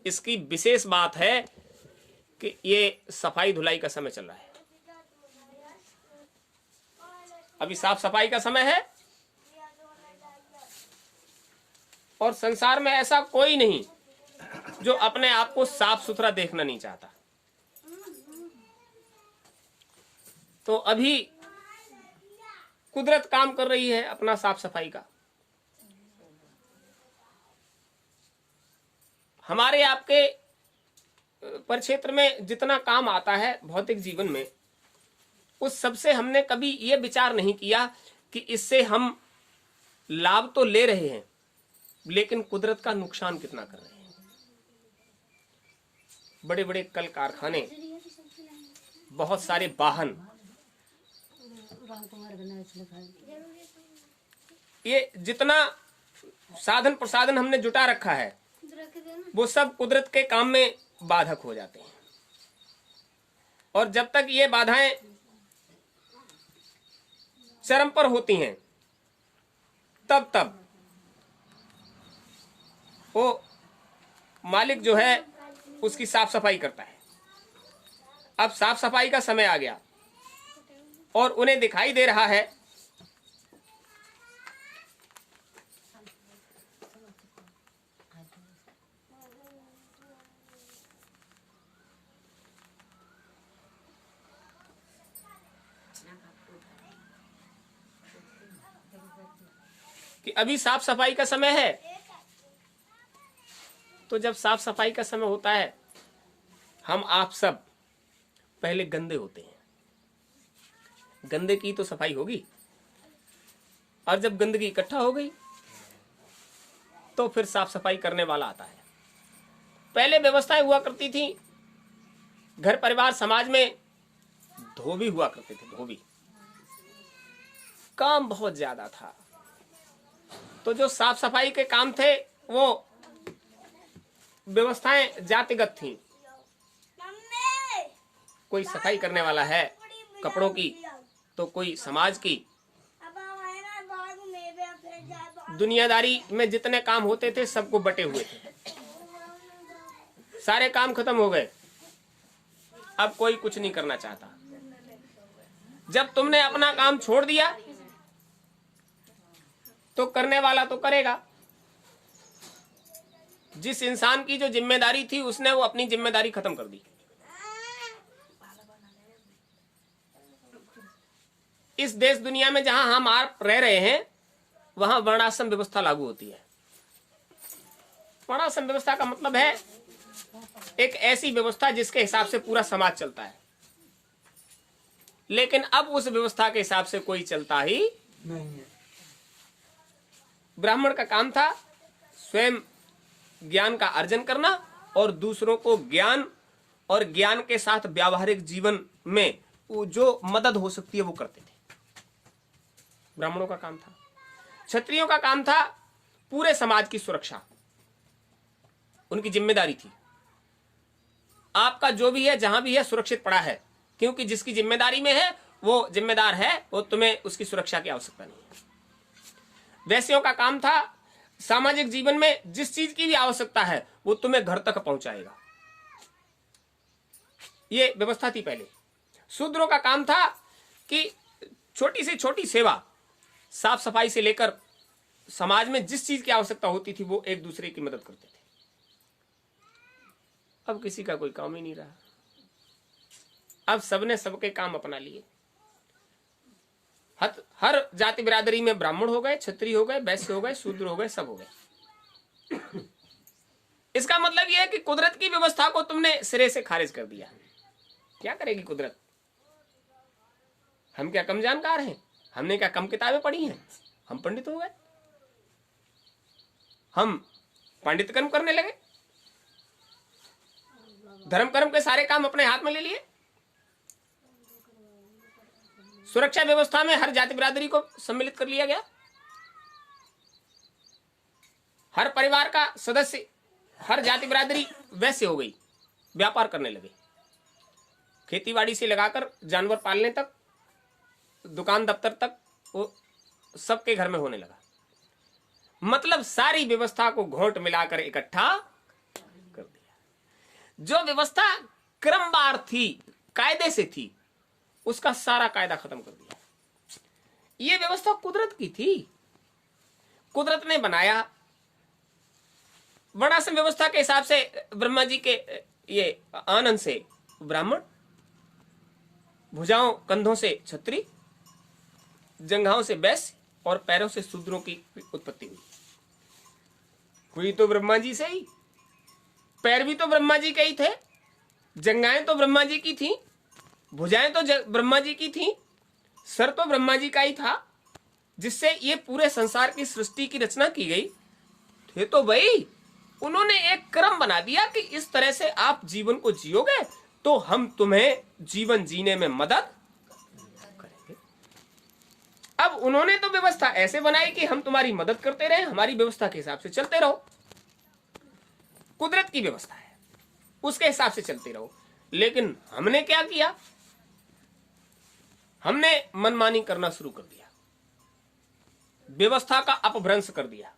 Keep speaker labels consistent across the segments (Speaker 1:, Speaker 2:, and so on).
Speaker 1: इसकी विशेष बात है कि ये सफाई धुलाई का समय चल रहा है, अभी साफ सफाई का समय है। और संसार में ऐसा कोई नहीं जो अपने आप को साफ सुथरा देखना नहीं चाहता। तो अभी कुदरत काम कर रही है अपना साफ सफाई का। हमारे आपके परिक्षेत्र में जितना काम आता है भौतिक जीवन में, उस सबसे हमने कभी ये विचार नहीं किया कि इससे हम लाभ तो ले रहे हैं लेकिन कुदरत का नुकसान कितना कर रहे हैं। बड़े बड़े कल कारखाने, बहुत सारे वाहन, ये जितना साधन प्रसाधन हमने जुटा रखा है वो सब कुदरत के काम में बाधक हो जाते हैं। और जब तक ये बाधाएं चरम पर होती हैं तब वो मालिक जो है उसकी साफ सफाई करता है। अब साफ सफाई का समय आ गया और उन्हें दिखाई दे रहा है कि अभी साफ सफाई का समय है। तो जब साफ सफाई का समय होता है, हम आप सब पहले गंदे होते हैं, गंदे की तो सफाई होगी। और जब गंदगी इकट्ठा हो गई तो फिर साफ सफाई करने वाला आता है। पहले व्यवस्थाएं हुआ करती थी, घर परिवार समाज में धोबी हुआ करते थे, धोबी, काम बहुत ज्यादा था। तो जो साफ सफाई के काम थे वो व्यवस्थाएं जातिगत थीं। कोई सफाई करने वाला है कपड़ों की तो कोई समाज की। दुनियादारी में जितने काम होते थे सबको बटे हुए थे, सारे काम खत्म हो गए। अब कोई कुछ नहीं करना चाहता। जब तुमने अपना काम छोड़ दिया तो करने वाला तो करेगा। जिस इंसान की जो जिम्मेदारी थी उसने वो अपनी जिम्मेदारी खत्म कर दी। इस देश दुनिया में जहां हम आप रह रहे हैं वहां वर्णाश्रम व्यवस्था लागू होती है। वर्णाश्रम व्यवस्था का मतलब है एक ऐसी व्यवस्था जिसके हिसाब से पूरा समाज चलता है। लेकिन अब उस व्यवस्था के हिसाब से कोई चलता ही नहीं है। ब्राह्मण का काम था स्वयं ज्ञान का अर्जन करना और दूसरों को ज्ञान और ज्ञान के साथ व्यावहारिक जीवन में जो मदद हो सकती है वो करते थे। ब्राह्मणों का काम था। क्षत्रियों का काम था पूरे समाज की सुरक्षा, उनकी जिम्मेदारी थी। आपका जो भी है जहां भी है सुरक्षित पड़ा है, क्योंकि जिसकी जिम्मेदारी में है वो जिम्मेदार है, वो तुम्हें उसकी सुरक्षा की आवश्यकता नहीं है। वैश्यों का काम था सामाजिक जीवन में जिस चीज की भी आवश्यकता है वो तुम्हें घर तक पहुंचाएगा। ये व्यवस्था थी पहले। शूद्रों का काम था कि छोटी से छोटी सेवा, साफ सफाई से लेकर समाज में जिस चीज की आवश्यकता होती थी वो एक दूसरे की मदद करते थे। अब किसी का कोई काम ही नहीं रहा। अब सबने सबके काम अपना लिए। हर जाति बिरादरी में ब्राह्मण हो गए, क्षत्रिय हो गए, वैश्य हो गए, शूद्र हो गए, सब हो गए। इसका मतलब यह है कि कुदरत की व्यवस्था को तुमने सिरे से खारिज कर दिया। क्या करेगी कुदरत? हम क्या कम जानकार हैं? हमने क्या कम किताबें पढ़ी हैं? हम पंडित हो गए, हम पंडित कर्म करने लगे, धर्म कर्म के सारे काम अपने हाथ में ले लिए। सुरक्षा व्यवस्था में हर जाति बिरादरी को सम्मिलित कर लिया गया। हर परिवार का सदस्य, हर जाति बिरादरी वैसे हो गई, व्यापार करने लगे। खेतीबाड़ी से लगाकर जानवर पालने तक, दुकान दफ्तर तक, वो सबके घर में होने लगा। मतलब सारी व्यवस्था को घोंट मिलाकर इकट्ठा कर दिया। जो व्यवस्था क्रमवार थी, कायदे से थी, उसका सारा कायदा खत्म कर दिया। ये व्यवस्था कुदरत की थी, कुदरत ने बनाया। वर्णाश्रम व्यवस्था के हिसाब से ब्रह्मा जी के ये आनंद से ब्राह्मण, भुजाओं कंधों से क्षत्रिय, जंघाओं से वैश्य और पैरों से शूद्रों की उत्पत्ति हुई तो ब्रह्मा जी से ही। पैर भी तो ब्रह्मा जी के ही थे, जंघाएं तो ब्रह्मा जी की थी, भुजाएं तो ब्रह्मा जी की थी, सर तो ब्रह्मा जी का ही था, जिससे ये पूरे संसार की सृष्टि की रचना की गई थे। तो भाई उन्होंने एक क्रम बना दिया कि इस तरह से आप जीवन को जियोगे तो हम तुम्हें जीवन जीने में मदद करेंगे। अब उन्होंने तो व्यवस्था ऐसे बनाई कि हम तुम्हारी मदद करते रहे, हमारी व्यवस्था के हिसाब से चलते रहो। कुदरत की व्यवस्था है, उसके हिसाब से चलते रहो। लेकिन हमने क्या किया? हमने मनमानी करना शुरू कर दिया, व्यवस्था का अपभ्रंश कर दिया।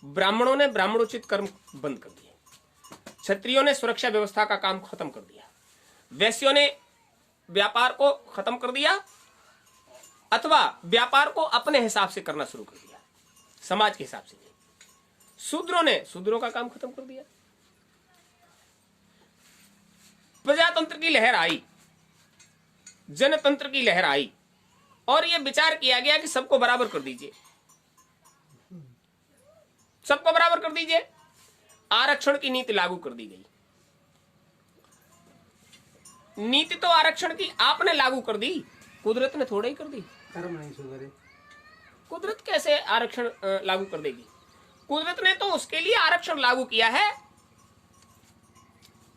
Speaker 1: ब्राह्मणों ने ब्राह्मणोचित कर्म बंद कर दिए, क्षत्रियों ने सुरक्षा व्यवस्था का काम खत्म कर दिया, वैश्यों ने व्यापार को खत्म कर दिया अथवा व्यापार को अपने हिसाब से करना शुरू कर दिया, समाज के हिसाब से नहीं। शूद्रों ने शूद्रों का काम खत्म कर दिया। प्रजातंत्र की लहर आई, जनतंत्र की लहर आई और यह विचार किया गया कि सबको बराबर कर दीजिए, सबको बराबर कर दीजिए। आरक्षण की नीति लागू कर दी गई। नीति तो आरक्षण की आपने लागू कर दी, कुदरत ने थोड़ा ही कर दी।
Speaker 2: कर्म नहीं सुधरे,
Speaker 1: कुदरत कैसे आरक्षण लागू कर देगी? कुदरत ने तो उसके लिए आरक्षण लागू किया है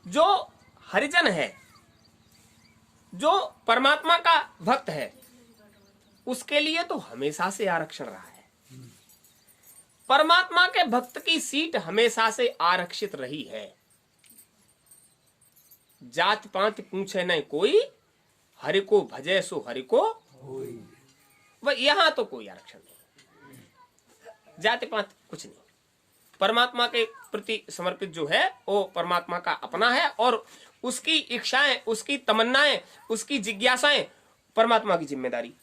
Speaker 1: जो हरिजन है, जो परमात्मा का भक्त है, उसके लिए तो हमेशा से आरक्षण रहा है। परमात्मा के भक्त की सीट हमेशा से आरक्षित रही है। जात पात पूछे नहीं कोई, हरि को भजे सो हरि को वह। यहां तो कोई आरक्षण नहीं, जाति पात कुछ नहीं। परमात्मा के प्रति समर्पित जो है वो परमात्मा का अपना है और उसकी इच्छाएं, उसकी तमन्नाएं, उसकी जिज्ञासाएं परमात्मा की जिम्मेदारी।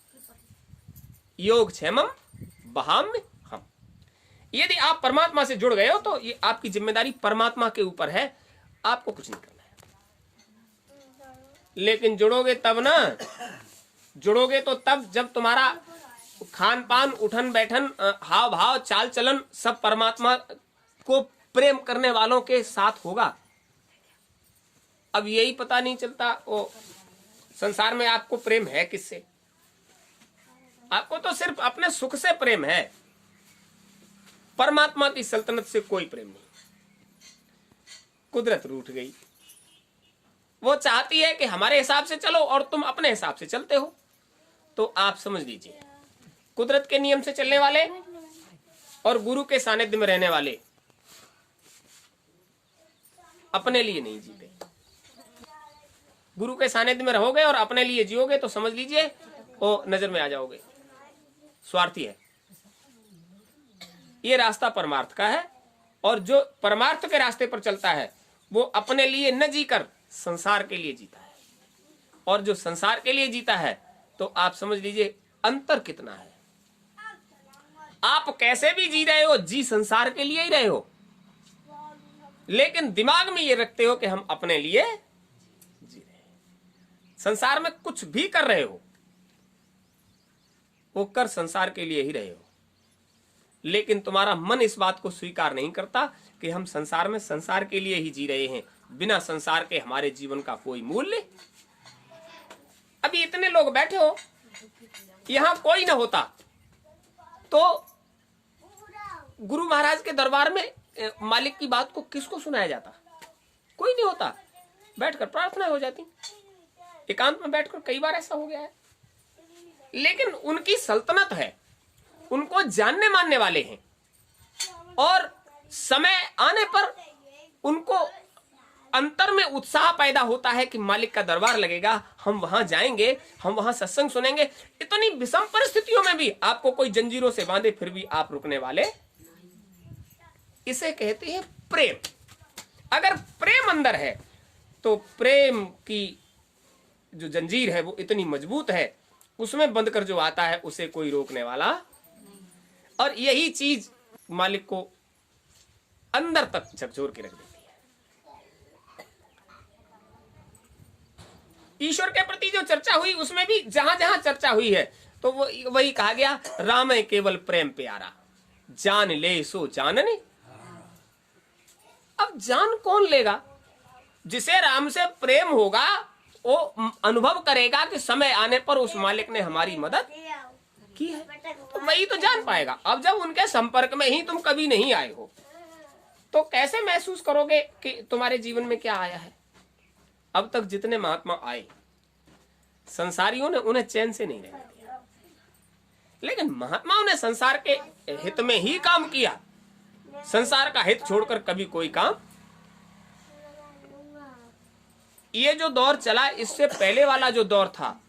Speaker 1: योग क्षेमम बहाम्य हम। यदि आप परमात्मा से जुड़ गए हो तो ये आपकी जिम्मेदारी परमात्मा के ऊपर है, आपको कुछ नहीं करना है। लेकिन जुड़ोगे तब ना, जुड़ोगे तो तब जब तुम्हारा खान पान, उठन बैठन, हाव भाव, चाल चलन सब परमात्मा को प्रेम करने वालों के साथ होगा। अब यही पता नहीं चलता वो संसार में आपको प्रेम है किससे? आपको तो सिर्फ अपने सुख से प्रेम है, परमात्मा की सल्तनत से कोई प्रेम नहीं। कुदरत रूठ गई, वो चाहती है कि हमारे हिसाब से चलो और तुम अपने हिसाब से चलते हो। तो आप समझ लीजिए, कुदरत के नियम से चलने वाले और गुरु के सानिध्य में रहने वाले अपने लिए नहीं जीते। गुरु के सानिध्य में रहोगे और अपने लिए जियोगे तो समझ लीजिए वो नजर में आ जाओगे, स्वार्थी है। ये रास्ता परमार्थ का है और जो परमार्थ के रास्ते पर चलता है वो अपने लिए न जीकर संसार के लिए जीता है। और जो संसार के लिए जीता है तो आप समझ लीजिए अंतर कितना है। आप कैसे भी जी रहे हो, जी संसार के लिए ही रहे हो, लेकिन दिमाग में ये रखते हो कि हम अपने लिए जी रहे हैं। संसार में कुछ भी कर रहे हो वो कर संसार के लिए ही रहे हो, लेकिन तुम्हारा मन इस बात को स्वीकार नहीं करता कि हम संसार में संसार के लिए ही जी रहे हैं। बिना संसार के हमारे जीवन का कोई मूल्य। अभी इतने लोग बैठे हो, यहां कोई ना होता तो गुरु महाराज के दरबार में मालिक की बात को किसको सुनाया जाता? कोई नहीं होता, बैठकर प्रार्थना हो जाती। एकांत में बैठकर कई बार ऐसा हो गया है। लेकिन उनकी सल्तनत है, उनको जानने मानने वाले हैं और समय आने पर उनको अंतर में उत्साह पैदा होता है कि मालिक का दरबार लगेगा, हम वहां जाएंगे, हम वहां सत्संग सुनेंगे। इतनी विषम परिस्थितियों में भी आपको कोई जंजीरों से बांधे फिर भी आप रुकने वाले। इसे कहते हैं प्रेम। अगर प्रेम अंदर है तो प्रेम की जो जंजीर है वो इतनी मजबूत है, उसमें बंद कर जो आता है उसे कोई रोकने वाला। और यही चीज मालिक को अंदर तक झकझोर के रख देती है। ईश्वर के प्रति जो चर्चा हुई उसमें भी जहां जहां चर्चा हुई है तो वो वही कहा गया, राम है केवल प्रेम प्यारा, जान ले सो जानने। अब जान कौन लेगा? जिसे राम से प्रेम होगा वो अनुभव करेगा कि समय आने पर उस मालिक ने हमारी मदद की है, तो वही तो जान पाएगा। अब जब उनके संपर्क में ही तुम कभी नहीं आए हो तो कैसे महसूस करोगे कि तुम्हारे जीवन में क्या आया है? अब तक जितने महात्मा आए, संसारियों ने उन्हें चैन से नहीं रहने दिया, लेकिन महात्माओं ने संसार के हित में ही काम किया। संसार का हित छोड़कर कभी कोई काम। ये जो दौर चला, इससे पहले वाला जो दौर था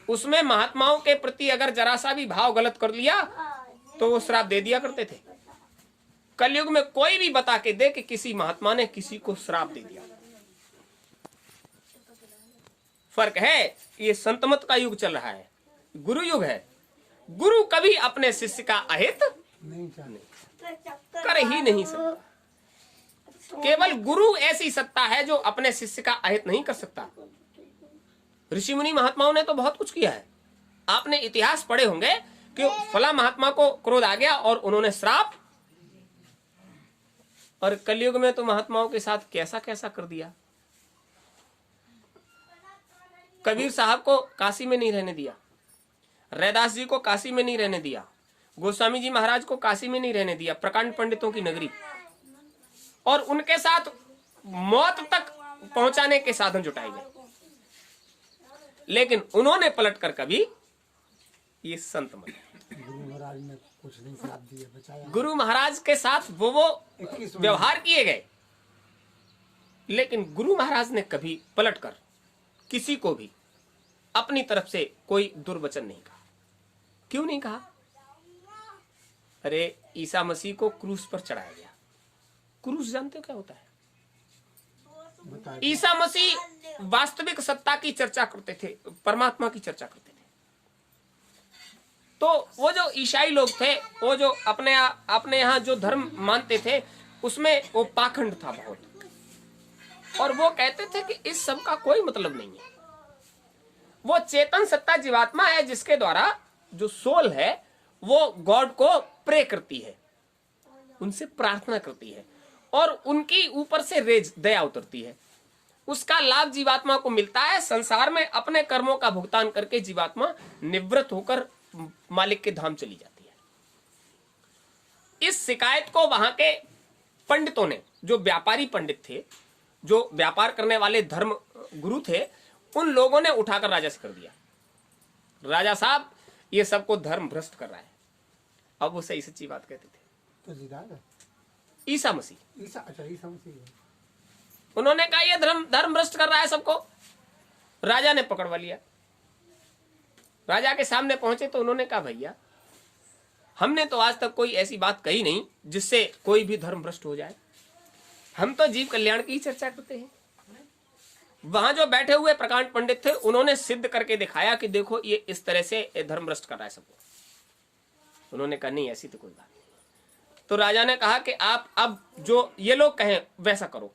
Speaker 1: उसमें महात्माओं के प्रति अगर जरा सा भी भाव गलत कर लिया तो वो श्राप दे दिया करते थे। कलयुग में कोई भी बता के दे कि किसी महात्मा ने किसी को श्राप दे दिया। फर्क है, ये संतमत का युग चल रहा है, गुरु युग है। गुरु कभी अपने शिष्य का अहित नहीं कर ही नहीं सकता। केवल गुरु ऐसी सत्ता है जो अपने शिष्य का अहित नहीं कर सकता। ऋषि मुनि महात्माओं ने तो बहुत कुछ किया है। आपने इतिहास पढ़े होंगे कि फला महात्मा को क्रोध आ गया और उन्होंने श्राप। और कलयुग में तो महात्माओं के साथ कैसा कैसा कर दिया। कबीर साहब को काशी में नहीं रहने दिया, रैदास जी को काशी में नहीं रहने दिया, गोस्वामी जी महाराज को काशी में नहीं रहने दिया, प्रकांड पंडितों की नगरी, और उनके साथ मौत तक पहुंचाने के साधन जुटाए गए। लेकिन उन्होंने पलटकर कभी ये संत मत।
Speaker 2: गुरु महाराज ने कुछ नहीं श्राप दिया, बचाया।
Speaker 1: गुरु महाराज के साथ वो व्यवहार किए गए, लेकिन गुरु महाराज ने कभी पलटकर किसी को भी अपनी तरफ से कोई दुर्वचन नहीं कहा। क्यों नहीं कहा? अरे ईसा मसीह को क्रूस पर चढ़ाया गया। क्रूस जानते हो क्या होता है? ईसा मसीह वास्तविक सत्ता की चर्चा करते थे, परमात्मा की चर्चा करते थे। तो वो जो ईसाई लोग थे, वो जो अपने यहाँ जो धर्म मानते थे उसमें वो पाखंड था बहुत, और वो कहते थे कि इस सब का कोई मतलब नहीं है। वो चेतन सत्ता जीवात्मा है जिसके द्वारा जो सोल है वो गॉड को प्रे करती है, उनसे प्रार्थना करती है, और उनकी ऊपर से रेज दया उतरती है। उसका लाभ जीवात्मा को मिलता है। संसार में अपने कर्मों का भुगतान करके जीवात्मा निवृत्त होकर मालिक के धाम चली जाती है। इस शिकायत को वहां के पंडितों ने, जो व्यापारी पंडित थे, जो व्यापार करने वाले धर्म गुरु थे, उन लोगों ने उठाकर राजा से कर दिया, राजा साहब ये सबको धर्म भ्रष्ट कर रहा है। अब वो सही सच्ची बात कहते थे।
Speaker 2: तो
Speaker 1: ईसा मसीह,
Speaker 2: ईसा मसीह
Speaker 1: उन्होंने कहा ये धर्म भ्रष्ट कर रहा है सबको। राजा ने पकड़वा लिया। राजा के सामने पहुंचे तो उन्होंने कहा भैया हमने तो आज तक कोई ऐसी बात कही नहीं जिससे कोई भी धर्म भ्रष्ट हो जाए। हम तो जीव कल्याण की ही चर्चा करते हैं। वहां जो बैठे हुए प्रकांड पंडित थे उन्होंने सिद्ध करके दिखाया कि देखो ये इस तरह से धर्म भ्रष्ट कर रहा है सबको। उन्होंने कहा नहीं ऐसी तो कोई बात नहीं। तो राजा ने कहा कि आप अब जो ये लोग कहें वैसा करो।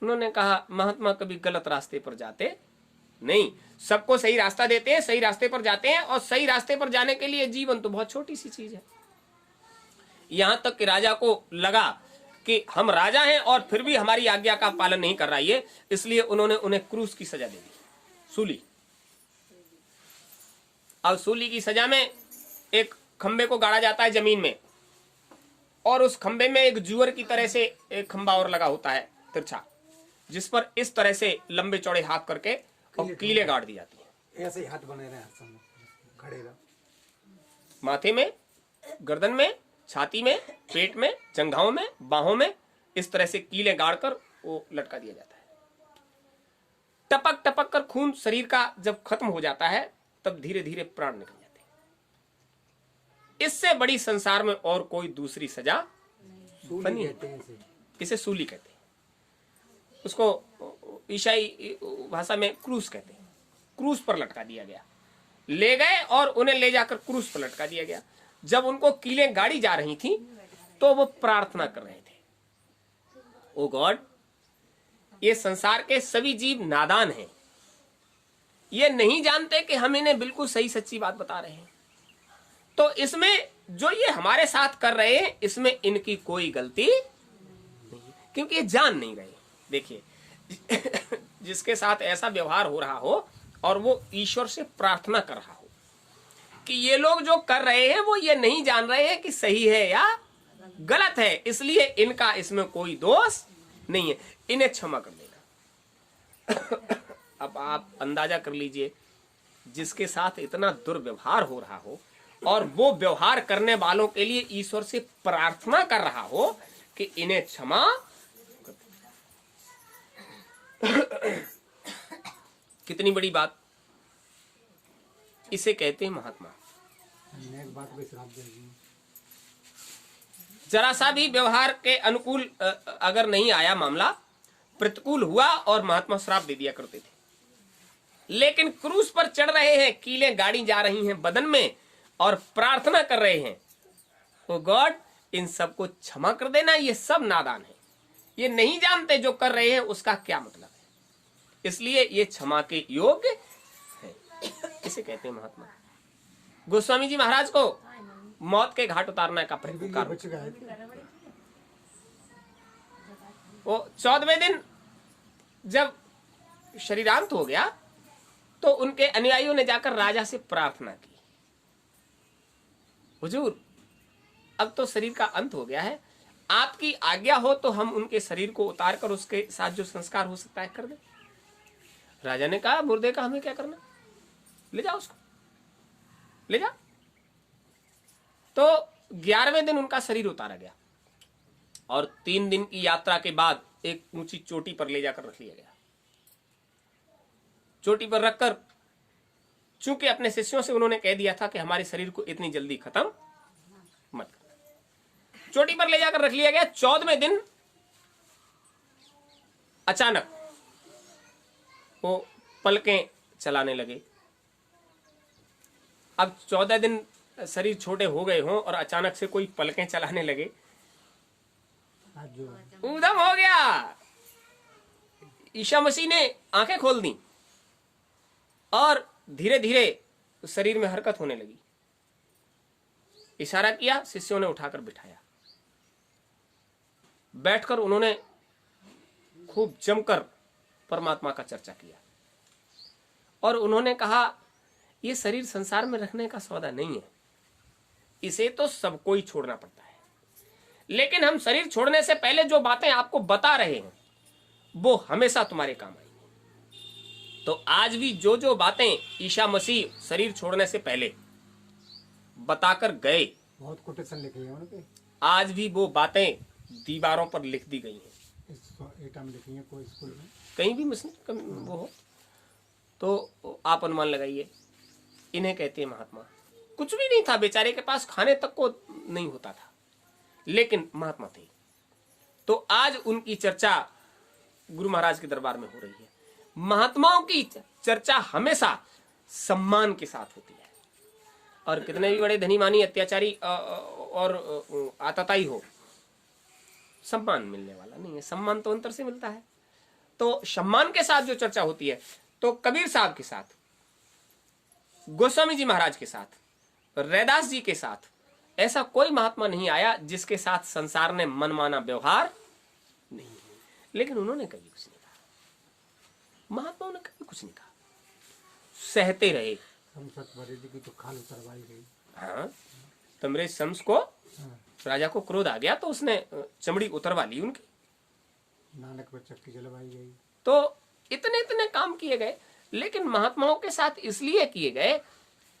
Speaker 1: उन्होंने कहा महात्मा कभी गलत रास्ते पर जाते नहीं, सबको सही रास्ता देते हैं, सही रास्ते पर जाते हैं, और सही रास्ते पर जाने के लिए जीवन तो बहुत छोटी सी चीज है। यहां तक कि राजा को लगा कि हम राजा हैं और फिर भी हमारी आज्ञा का पालन नहीं कर रहा है, इसलिए उन्होंने उन्हें क्रूस की सजा दे दी, सूली। अब सूली की सजा में एक खंबे को गाड़ा जाता है जमीन में, और उस खंबे में एक जुअर की तरह से एक खंबा और लगा होता है तिरछा, जिस पर इस तरह से लंबे चौड़े हाथ करके और कीले गाड़ दी जाती है।
Speaker 2: ऐसे ही हाथ बने रहे खड़े रहो।
Speaker 1: माथे में, गर्दन में, छाती में, पेट में, जंघाओं में, बाहों में इस तरह से कीले गाड़कर वो लटका दिया जाता है। टपक टपक कर खून शरीर का जब खत्म हो जाता है तब धीरे धीरे प्राण निकल जाते हैं। इससे बड़ी संसार में और कोई दूसरी सजा बनी। इसे सूली कहते हैं, उसको ईसाई भाषा में क्रूस कहते हैं। क्रूस पर लटका दिया गया, ले गए और उन्हें ले जाकर क्रूस पर लटका दिया गया। जब उनको कीलें गाड़ी जा रही थी तो वो प्रार्थना कर रहे थे, ओ गॉड, ये संसार के सभी जीव नादान हैं, ये नहीं जानते कि हम इन्हें बिल्कुल सही सच्ची बात बता रहे हैं। तो इसमें जो ये हमारे साथ कर रहे हैं इसमें इनकी कोई गलती नहीं, क्योंकि ये जान नहीं रहे। देखिए जिसके साथ ऐसा व्यवहार हो रहा हो और वो ईश्वर से प्रार्थना कर रहा हो कि ये लोग जो कर रहे हैं वो ये नहीं जान रहे हैं कि सही है या गलत है, इसलिए इनका इसमें कोई दोष नहीं है, इन्हें क्षमा कर देना। अब आप अंदाजा कर लीजिए, जिसके साथ इतना दुर्व्यवहार हो रहा हो और वो व्यवहार करने वालों के लिए ईश्वर से प्रार्थना कर रहा हो कि इन्हें क्षमा कर दे। कितनी बड़ी बात, इसे कहते हैं महात्मा।
Speaker 2: एक बात भी श्राप देगी।
Speaker 1: जरा सा भी व्यवहार के अनुकूल अगर नहीं आया मामला, प्रतिकूल हुआ और महात्मा श्राप दे दिया करते थे। लेकिन क्रूस पर चढ़ रहे हैं, कीलें गाड़ी जा रही हैं बदन में और प्रार्थना कर रहे हैं, ओ गॉड, इन सबको क्षमा कर देना, ये सब नादान है, ये नहीं जानते जो कर रहे हैं उसका क्या मतलब है, इसलिए ये क्षमा के योग्य है। इसे कहते हैं महात्मा। गोस्वामी जी महाराज को मौत के घाट उतारने का प्रकार,
Speaker 2: बच गए थे।
Speaker 1: वो 14वें दिन जब शरीरांत हो गया तो उनके अनुयायियों ने जाकर राजा से प्रार्थना की, हुजूर, अब तो शरीर का अंत हो गया है, आपकी आज्ञा हो तो हम उनके शरीर को उतार कर उसके साथ जो संस्कार हो सकता है कर दे। राजा ने कहा, मुर्दे का हमें क्या करना, ले जाओ उसको, ले जाओ। तो 11वें दिन उनका शरीर उतारा गया और 3 दिन की यात्रा के बाद एक ऊंची चोटी पर ले जाकर रख लिया गया। चोटी पर रखकर, चूंकि अपने शिष्यों से उन्होंने कह दिया था कि हमारे शरीर को इतनी जल्दी खत्म मत करना, चोटी पर ले जाकर रख लिया गया। 14वें दिन अचानक वो पलकें चलाने लगे। अब 14 दिन शरीर छोटे हो गए हों और अचानक से कोई पलकें चलाने लगे, उदम हो गया। ईसा मसीह ने आंखें खोल दी और धीरे धीरे शरीर में हरकत होने लगी। इशारा किया, शिष्यों ने उठाकर बिठाया। बैठकर उन्होंने खूब जमकर परमात्मा का चर्चा किया और उन्होंने कहा, यह शरीर संसार में रखने का सौदा नहीं है, इसे तो सबको ही छोड़ना पड़ता है, लेकिन हम शरीर छोड़ने से पहले जो बातें आपको बता रहे हैं वो हमेशा तुम्हारे काम आएंगी। तो आज भी जो जो बातें ईसा मसीह शरीर छोड़ने से पहले बताकर गए, बहुत
Speaker 2: कोटेशन लिखे हैं उनके,
Speaker 1: आज भी वो बातें दीवारों पर लिख दी गई हैं।
Speaker 2: लिखी है कोई स्कूल में,
Speaker 1: कहीं भी वो हो तो आप अनुमान लगाइए। इन्हें कहते हैं महात्मा। कुछ भी नहीं था, बेचारे के पास खाने तक को नहीं होता था, लेकिन महात्मा थे। तो आज उनकी चर्चा गुरु महाराज के दरबार में हो रही है। महात्माओं की चर्चा हमेशा सम्मान के साथ होती है, और कितने भी बड़े धनी मानी अत्याचारी और आतताई हो, सम्मान मिलने वाला नहीं है। सम्मान तो अंतर से मिलता है। तो सम्मान के साथ जो चर्चा होती है, तो कबीर साहब के साथ, गोस्वामी जी महाराज के साथ, रैदास जी के साथ ऐसा कोई महात्मा नहीं आया जिसके साथ संसार ने मनमाना व्यवहार नहीं किया। लेकिन उन्होंने कभी कुछ नहीं कहा, महात्माओं ने कभी कुछ नहीं कहा, सहते रहे।
Speaker 2: की तो खाल उतरवाई गई।
Speaker 1: हाँ, तमरे शम्स को राजा को क्रोध आ गया तो उसने चमड़ी उतरवा ली उनकी,
Speaker 2: नानक पर चक्की जलवाई गई।
Speaker 1: तो इतने इतने काम किए गए, लेकिन महात्माओं के साथ इसलिए किए गए,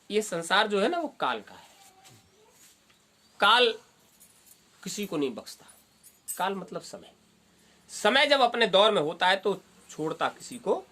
Speaker 1: ये संसार जो है ना वो काल का है। काल किसी को नहीं बख्शता। काल मतलब समय। समय जब अपने दौर में होता है तो छोड़ता किसी को